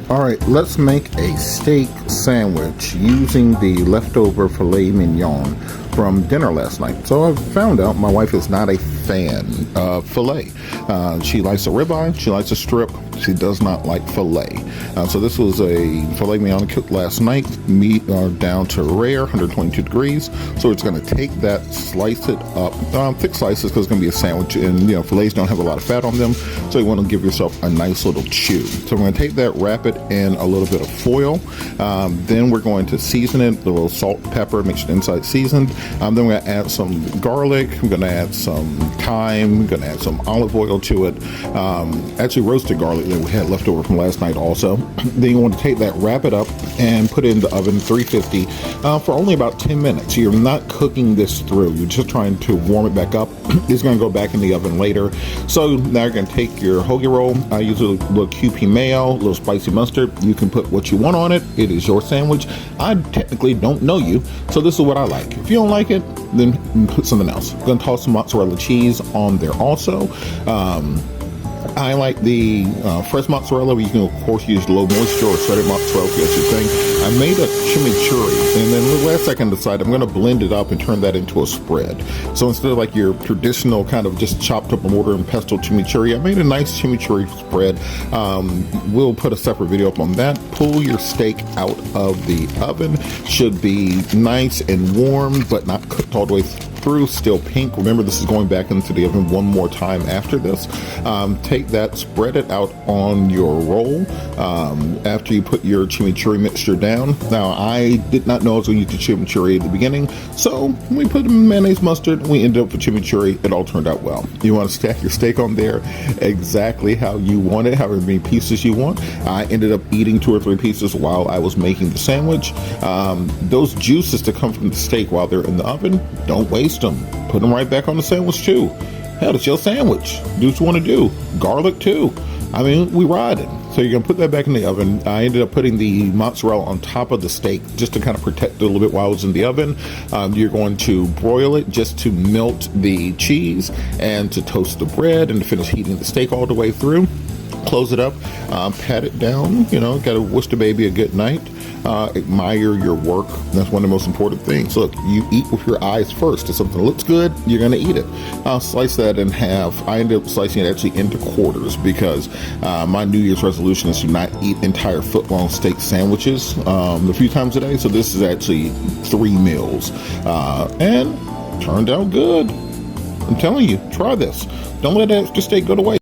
All right, let's make a steak sandwich using the leftover filet mignon from dinner last night. So I found out my wife is not a fan of filet. She likes a ribeye, she likes a strip, she does not like filet. So this was a filet mignon cooked last night, meat down to rare, 122 degrees. So it's going to take that, slice it up, thick slices because it's going to be a sandwich, and fillets don't have a lot of fat on them, so you want to give yourself a nice little chew. So I'm going to take that, wrap it in a little bit of foil. Then we're going to season it, a little salt, pepper, make sure the inside seasoned. Then we're going to add some garlic, we're going to add some thyme, we're going to add some olive oil to it. Actually roasted garlic that we had left over from last night also. Then you want to take that, wrap it up, and put it in the oven, 350, for only about 10 minutes. You're not cooking this through, you're just trying to warm it back up. It's going to go back in the oven later. So now you're going to take your hoagie roll. I use a little QP mayo, a little spicy mustard. You can put what you want on it. It is your sandwich. I technically don't know you, so this is what I like. If you don't like it, then put something else. I'm going to toss some mozzarella cheese on there also. I like the fresh mozzarella, but you can of course use low moisture or shredded mozzarella if that's your thing. I made a chimichurri, and then the last second decided I'm going to blend it up and turn that into a spread. So instead of like your traditional kind of just chopped up mortar and pesto chimichurri, I made a nice chimichurri spread. We'll put a separate video up on that. Pull your steak out of the oven. Should be nice and warm, but not cooked all the way through, still pink. Remember, this is going back into the oven one more time after this. Take that, spread it out on your roll after you put your chimichurri mixture down. Now, I did not know I was going to use the chimichurri at the beginning, so we put mayonnaise, mustard, we ended up with chimichurri. It all turned out well. You want to stack your steak on there exactly how you want it, however many pieces you want. I ended up eating 2 or 3 pieces while I was making the sandwich. Those juices that come from the steak while they're in the oven, don't waste them. Put them right back on the sandwich too. Hell, it's your sandwich. Do what you want to do. Garlic too. I mean, we ride it. So you're going to put that back in the oven. I ended up putting the mozzarella on top of the steak just to kind of protect it a little bit while it was in the oven. You're going to broil it just to melt the cheese and to toast the bread and to finish heating the steak all the way through. Close it up, pat it down, got to wish the baby a good night. Admire your work. That's one of the most important things. Look, you eat with your eyes first. If something looks good, you're going to eat it. Slice that in half. I ended up slicing it actually into quarters because my New Year's resolution is to not eat entire foot-long steak sandwiches a few times a day. So this is actually 3 meals. And turned out good. I'm telling you, try this. Don't let that extra steak go to waste.